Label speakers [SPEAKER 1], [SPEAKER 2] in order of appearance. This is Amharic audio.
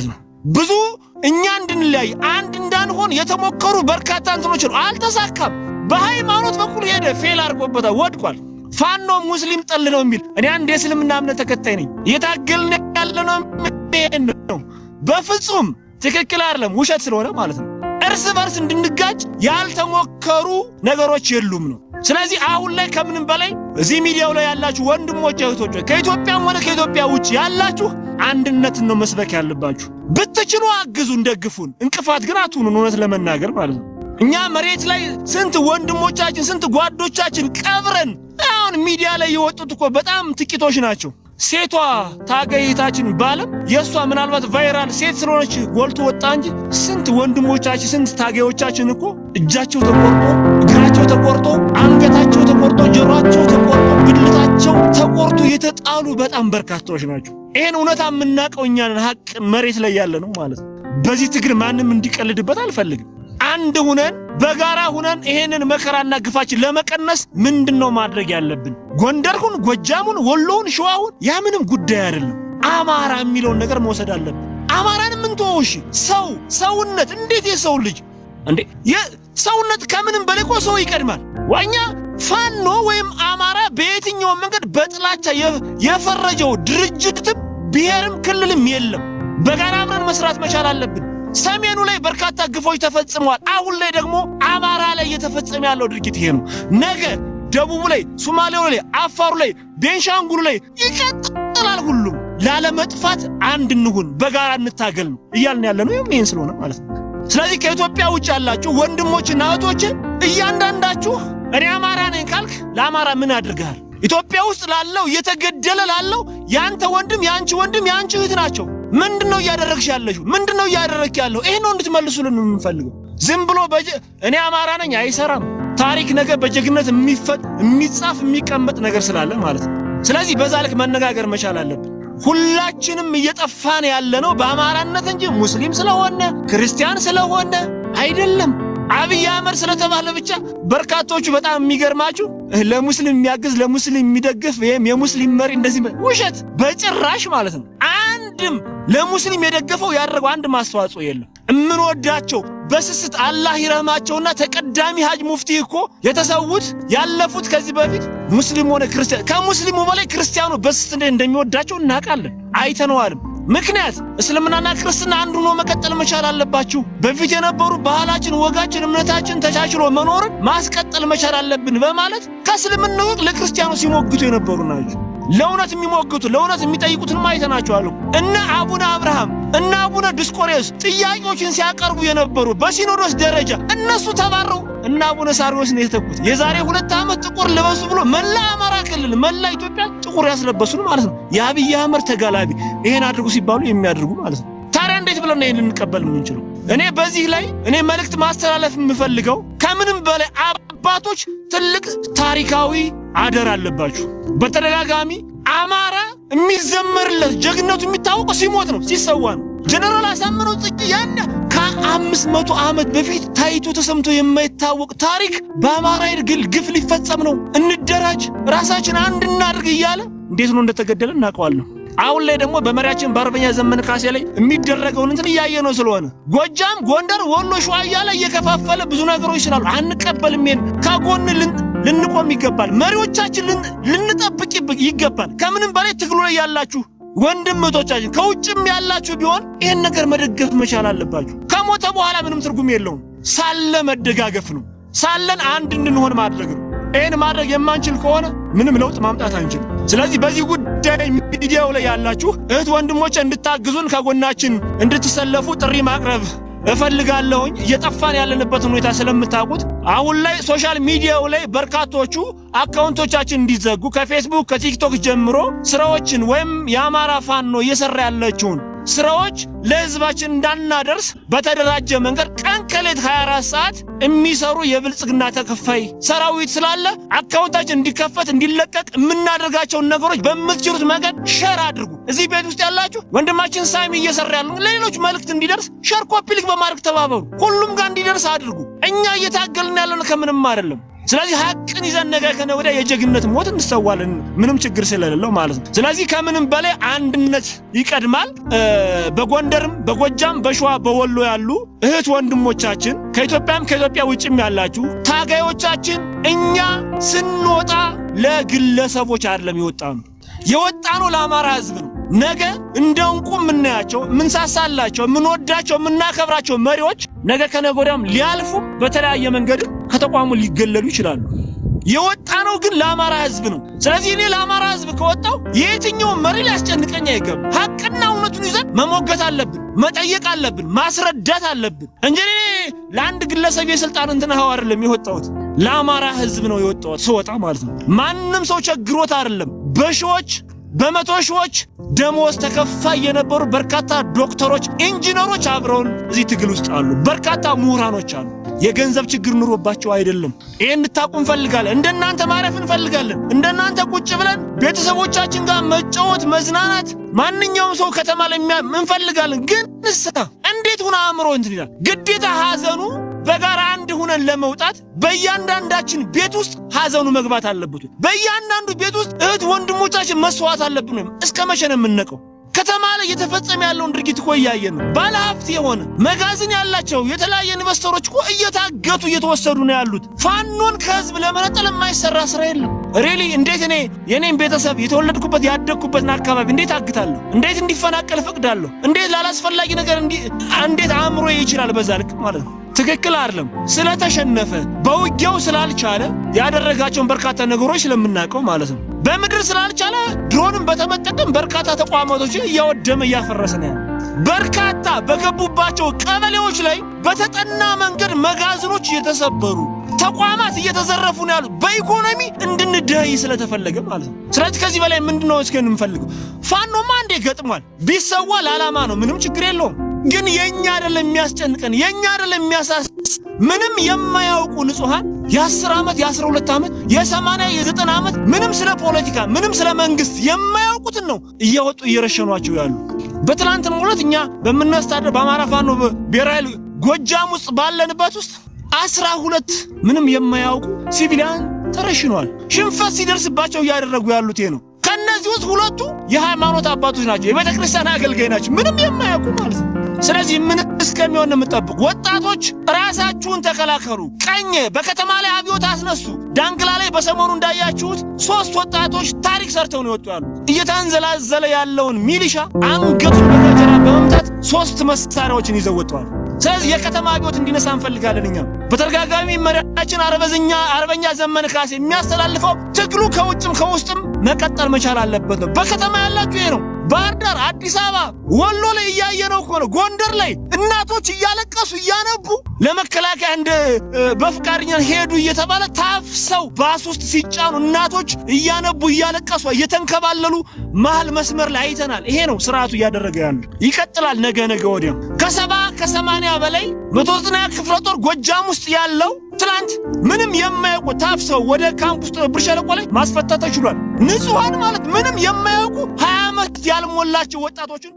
[SPEAKER 1] ነው ብዙ እኛ እንድንለይ አንድ እንዳንሆን የተሞከሩ በርካታ እንትኖች ነው አልተሳካም በሃይማኖት በኩል ሄደ ፌል አድርጎበታል ወድቋል ፋኖ ሙስሊም ጠል ነው የሚል እኔ አንድ የእስልምና እምነት ተከታይ ነኝ የታገልን ያለነው በፍጹም ትክክል አይደለም ውሸት ስለሆነ ማለት ነው እርስ በርስ እንድንጋጭ ያልተሞከሩ ነገሮች የሉም ነው ስለዚህ አሁን ላይ ከምንም በላይ እዚህ ሚዲያው ላይ ያላችሁ ወንድሞች እህቶች ከኢትዮጵያም ሆነ ከኢትዮጵያ ውጭ ያላችሁ አንድነትን ነው መስበክ ያለባችሁ ብትችሉ አግዙ እንደግፉን እንቅፋት ግን አትሁኑ እውነት ለመናገር ማለት ነው እኛ መሬት ላይ ስንት ወንድሞቻችን ስንት ጓዶቻችን ቀብረን አሁን ሚዲያ ላይ የወጡት እኮ በጣም ጥቂቶች ናቸው ሴቷ ታገይታችን ባለም የሷ ምናልባት ቫይራል ሴት ስለሆነች ጎልቶ ወጣ እንጂ ስንት ወንድሞቻችን ስንት ታገዮቻችን እኮ እጃቸው ተቆርጦ እግራቸው ተቆርጦ አንገታቸው ተቆርጦ ጆሮአቸው ተቆርጦ ብልታቸው ተቆርጦ የተጣሉ በጣም በርካታዎች ናቸው ይሄን እውነታ የምናቀው እኛ ነን ሀቅ መሬት ላይ ያለ ነው ማለት ነው በዚህ ትግል ማንንም እንዲቀልድበት አልፈልግም አንድ ሆነን በጋራ ሆነን ይሄንን መከራና ግፋችን ለመቀነስ ምንድነው ማድረግ ያለብን ጎንደርሁን ጎጃሙን ወሎውን ሸዋውን ያ ምንም ጉዳይ አይደለም አማራ የሚለውን ነገር መውሰድ አለብን አማራን ምን ተወሽ ሰውነት እንዴት የሰው ልጅ እንዴ የሰውነት ከምንም በላይ እኮ ሰው ይቀድማል ዋኛ ፋኖ ወይም አማራ በየትኛው መንገድ በጥላቻ የፈረጀው ድርጅት ብሔርም ክልልም የለም በጋራ አብረን መስራት መቻል አለብን ሰሜኑ ላይ በርካታ ግፎች ተፈጽመዋል አሁን ላይ ደግሞ አማራ ላይ እየተፈጸመ ያለው ድርጊት ይሄ ነው ነገ ደቡቡ ላይ ሶማሌው ላይ አፋሩ ላይ ቤንሻንጉሉ ላይ ይቀጥላል ሁሉም ላለመጥፋት አንድ እንሁን በጋራ እንታገል ነው እያልን ያለ ነው ይሄን ስለሆነ ማለት ነው ስለዚህ ከኢትዮጵያ ውጭ ያላችሁ ወንድሞችና እህቶች እያንዳንዳችሁ እኔ አማራ ነኝ ካልክ ለአማራ ምን አድርጋል ኢትዮጵያ ውስጥ ላለው እየተገደለ ላለው ያንተ ወንድም ያንቺ ወንድም ያንቺ እህት ናቸው ምንድነው ያደረግሽ ያለሽው ምንድነው ያደረክ ያለው ይሄ ነው እንድትመልሱልን የምንፈልገው ዝም ብሎ እኔ አማራ ነኝ አይሰራም ታሪክ ነገር በጀግነት የሚጻፍ የሚቀመጥ ነገር ስላለ ማለት ነው ስለዚህ በዛ ልክ መነጋገር መቻል አለብን ሁላችንም እየጠፋን ያለ ነው በአማራነት እንጂ ሙስሊም ስለሆነ ክርስቲያን ስለሆነ አይደለም አብይ አህመድ ስለተባለ ብቻ በርካቶቹ በጣም የሚገርማችሁ ለሙስሊም የሚያግዝ ለሙስሊም የሚደግፍ የሙስሊም መሪ እንደዚህ ውሸት በጭራሽ ማለት ነው አንድም ለሙስሊም የደገፈው ያደረገው አንድ ማስተዋጽኦ የለም እምንወዳቸው በስስት አላህ ይረህማቸውና ተቀዳሚ ሀጅ ሙፍቲ እኮ የተሰውት ያለፉት ከዚህ በፊት ሙስሊም ሆነ ክርስቲያን ከሙስሊሙ በላይ ክርስቲያኑ በስስት እንደሚወዳቸው እናውቃለን አይተነዋልም ምክንያት እስልምናና ክርስትና አንዱ ነው መቀጠል መቻል አለባችሁ በፊት የነበሩ ባህላችን ወጋችን እምነታችን ተቻችሎ መኖር ማስቀጠል መቻል አለብን በማለት ከእስልምናው ለክርስቲያኑ ሲሞግቱ የነበሩ ናቸው ለውነት የሚሞግቱ ለውነት የሚጠይቁትን ማይተናቸዋል እና አቡነ አብርሃም እና አቡነ ዲስቆሬስ ጥያቄዎችን ሲያቀርቡ የነበሩ በሲኖዶስ ደረጃ እነሱ ተባረው እና አቡነ ሳሪዎስ ነው የተተኩት የዛሬ 2 ዓመት ጥቁር ለበሱ ብሎ መላ አማራ ክልል መላ ኢትዮጵያ ጥቁር ያስለበሱን ማለት ነው የአብይ አህመድ ተጋላቢ ይሄን አድርጉ ሲባሉ የሚያደርጉ ማለት ነው ታዲያ እንዴት ብለን ነው ይሄን እንቀበል የምንችለው እኔ በዚህ ላይ እኔ መልእክት ማስተላለፍ የምፈልገው ከምንም በላይ አባቶች ትልቅ ታሪካዊ አደር አለባችሁ በተደጋጋሚ አማራ የሚዘመርለት ጀግነቱ የሚታወቀው ሲሞት ነው ሲሰዋ ነው ጀነራል አሳምነው ጽጌ ያና ከ500 ዓመት በፊት ታይቶ ተሰምቶ የማይታወቅ ታሪክ በአማራ ይርግል ግፍ ሊፈጸም ነው እንደራጅ ራሳችን አንድ እናድርግ ይያለ እንዴት ነው እንደተገደለ እናውቀዋለን አሁን ላይ ደግሞ በመሪያችን በአርበኛ ዘመነ ካሴ ላይ የሚደረገውን እንትን ያየ ነው ስለሆነ ጎጃም ጎንደር ወሎ ሸዋ ያለ እየከፋፈለ ብዙ ነገሮች ስላሉ አንቀበልም ከጎን ልንቆም ይገባል መሪዎቻችን ልንጠብቅ ይገባል ከምንም በላይ ትግሉ ላይ ያላችሁ ወንድሞቻችን ከውጭም ያላችሁ ቢሆን ይሄን ነገር መደገፍ መቻል አለባችሁ ከሞተ በኋላ ምንም ትርጉም የለውም ሳለ መደጋገፍ ነው ሳለን አንድ እንድንሆን ማድረግ ነው ይሄን ማድረግ የማንችል ከሆነ ምንም ለውጥ ማምጣት አንችልም ስለዚህ በዚህ ጉዳይ ሚዲያው ላይ ያላችሁ እህት ወንድሞች እንድታግዙን ከጎናችን እንድትሰለፉ ጥሪ ማቅረብ እፈልጋለሁኝ እየጠፋን ያለንበት ሁኔታ ስለምታውቁት አሁን ላይ ሶሻል ሚዲያው ላይ በርካቶቹ አካውንቶቻችን እንዲዘጉ ከፌስቡክ ከቲክቶክ ጀምሮ ስራዎችን ወይም የአማራ ፋኖ እየሰራ ያለችውን ስራዎች ለህዝባችን እንዳናደርስ በተደራጀ መንገድ ቀን ከሌት 24 ሰዓት የሚሰሩ የብልጽግና ተከፋይ ሰራዊት ስላለ አካውንታችን እንዲከፈት እንዲለቀቅ የምናደርጋቸው ነገሮች በመትችሉት መንገድ ሼር አድርጉ እዚህ ቤት ውስጥ ያላችሁ ወንድማችን ሳሚ እየሰራ ያለው ለሌሎች መልእክት እንዲደርስ ሼር ኮፒ ሊንክ በማድረግ ተባበሩ ሁሉም ጋር እንዲደርስ አድርጉ እኛ እየታገልን ያለነው ከምንም አይደለም ስለዚህ ሐቅን ይዘን ነገ ከነገ የጀግንነት ሞት እንሰዋለን ምንም ችግር ስለሌለው ማለት ነው። ስለዚህ ከምንም በላይ አንድነት ይቀድማል። በጎንደርም በጎጃም በሸዋ በወሎ ያሉ እህት ወንድሞቻችን ከኢትዮጵያ ውጭም ያላችሁ ታጋዮቻችን እኛ ስንወጣ ለግለሰቦች አይደለም የወጣነው ለአማራ ሕዝብ ነው። ነገ እንደንቁ ምናያቸው ምንሳሳላቸው ምንወዳቸው ምናከብራቸው መሪዎች ነገ ከነገ ወዲያም ሊያልፉ በተለያየ መንገድ ከተቋሙ ሊገለሉ ይችላሉ። የወጣነው ግን ለአማራ ሕዝብ ነው። ስለዚህ እኔ ለአማራ ሕዝብ ከወጣው የትኛው መሪ ሊያስጨንቀኝ አይገባም። ሐቅና እውነቱን ይዘን መሞገት አለብን፣ መጠየቅ አለብን፣ ማስረዳት አለብን እንጂ ለአንድ ግለሰብ የስልጣን ሀው አይደለም የወጣሁት ለአማራ ሕዝብ ነው የወጣሁት። ስወጣ ማለት ነው ማንንም ሰው ቸግሮት አይደለም። በሺዎች በመቶ ሺዎች ደሞዝ ተከፋይ የነበሩ በርካታ ዶክተሮች፣ ኢንጂነሮች አብረውን እዚህ ትግል ውስጥ አሉ። በርካታ ምሁራኖች አሉ። የገንዘብ ችግር ኑሮባቸው አይደለም። ይሄን እንድታቁ እንፈልጋለን። እንደናንተ ማረፍ እንፈልጋለን። እንደናንተ ቁጭ ብለን ቤተሰቦቻችን ጋር መጫወት መዝናናት ማንኛውም ሰው ከተማ ላይ እንፈልጋለን። ግን እንዴት ሆነ አእምሮ እንትን ይላል። ግዴታ ሐዘኑ በጋራ አንድ ሆነን ለመውጣት በእያንዳንዳችን ቤት ውስጥ ሐዘኑ መግባት አለበት። በእያንዳንዱ ቤት ውስጥ እህት ወንድሞቻችን መስዋዕት አለብን። እስከ መቼ ነው የምንነቀው? ከተማ ላይ የተፈጸመ ያለውን ድርጊት እኮ እያየን ነው። ባለሀብት የሆነ መጋዘን ያላቸው የተለያየ ኢንቨስተሮች እኮ እየታገቱ እየተወሰዱ ነው ያሉት። ፋኖን ከህዝብ ለመነጠል የማይሰራ ስራ የለም። ሪሊ እንዴት የኔን ቤተሰብ የተወለድኩበት ያደግኩበትን አካባቢ እንዴት አግታለሁ? እንዴት እንዲፈናቀል ፈቅዳለሁ? እንዴት ላላስፈላጊ ነገር እንዴት አእምሮ ይችላል? በዛ ልክ ማለት ነው። ትክክል አይደለም። ስለተሸነፈ በውጊያው ስላልቻለ ያደረጋቸውን በርካታ ነገሮች ስለምናውቀው ማለት ነው። በምድር ስላልቻለ ድሮንም በተመጠቀም በርካታ ተቋማቶችን እያወደመ እያፈረሰ ነው። በርካታ በገቡባቸው ቀበሌዎች ላይ በተጠና መንገድ መጋዘኖች እየተሰበሩ ተቋማት እየተዘረፉ ነው ያሉት። በኢኮኖሚ እንድንደህይ ስለተፈለገ ማለት ነው። ስለዚህ ከዚህ በላይ ምንድነው እስከን እንፈልገው? ፋኖማ አንዴ ገጥሟል። ቢሰዋ ለዓላማ ነው፣ ምንም ችግር የለውም። ግን የኛ አይደለም የሚያስጨንቀን፣ የኛ አይደለም የሚያሳስ ምንም የማያውቁ ንጹሃን የ10 ዓመት የ12 ዓመት የ80 የ90 ዓመት ምንም ስለ ፖለቲካ ምንም ስለ መንግስት የማያውቁትን ነው እያወጡ እየረሸኗቸው ያሉ። በትላንትናው ዕለት እኛ በመናስተዳደር በአማራ ፋኖ ብሔራዊ ጎጃም ውስጥ ባለንበት ውስጥ 12 ምንም የማያውቁ ሲቪሊያን ተረሽኗል። ሽንፈት ሲደርስባቸው እያደረጉ ያሉት ይሄ ነው። ከነዚህ ውስጥ ሁለቱ የሃይማኖት አባቶች ናቸው፣ የቤተ ክርስቲያን አገልጋይ ናቸው፣ ምንም የማያውቁ ማለት ነው። ስለዚህ ምን እስከሚሆን የምትጠብቁ ወጣቶች ራሳችሁን ተከላከሉ። ቀኝ በከተማ ላይ አብዮት አስነሱ። ዳንግላ ላይ በሰሞኑ እንዳያችሁት 3 ወጣቶች ታሪክ ሰርተው ነው የወጡ ያሉት። እየተንዘላዘለ ያለውን ሚሊሻ አንገቱን በገጀራ በመምታት 3 መሳሪያዎችን ይዘው ወጥተዋል። ስለዚህ የከተማ አብዮት እንዲነሳ እንፈልጋለን። እኛ በተደጋጋሚ መሪያችን አርበኛ ዘመነ ካሴ የሚያስተላልፈው ትግሉ ከውጭም ከውስጥም መቀጠል መቻል አለበት ነው። በከተማ ያላችሁ ይሄ ነው። ባህር ዳር፣ አዲስ አበባ፣ ወሎ ላይ እያየነው እኮ ነው። ጎንደር ላይ እናቶች እያለቀሱ እያነቡ ለመከላከያ እንደ በፍቃደኝነት ሄዱ እየተባለ ታፍሰው ባስ ውስጥ ሲጫኑ እናቶች እያነቡ እያለቀሱ እየተንከባለሉ መሃል መስመር ላይ አይተናል። ይሄ ነው ስርዓቱ እያደረገ ያለው። ይቀጥላል ነገ ወዲያ ከ80 በላይ 190 ክፍለ ጦር ጎጃም ውስጥ ያለው ትላንት ምንም የማያውቁ ታፍሰው ወደ ካምፕ ውስጥ ብር ሸለቆ ላይ ማስፈታት ተችሏል። ንጹሃን ማለት ምንም የማያውቁ 20 ዓመት ያልሞላቸው ወጣቶችን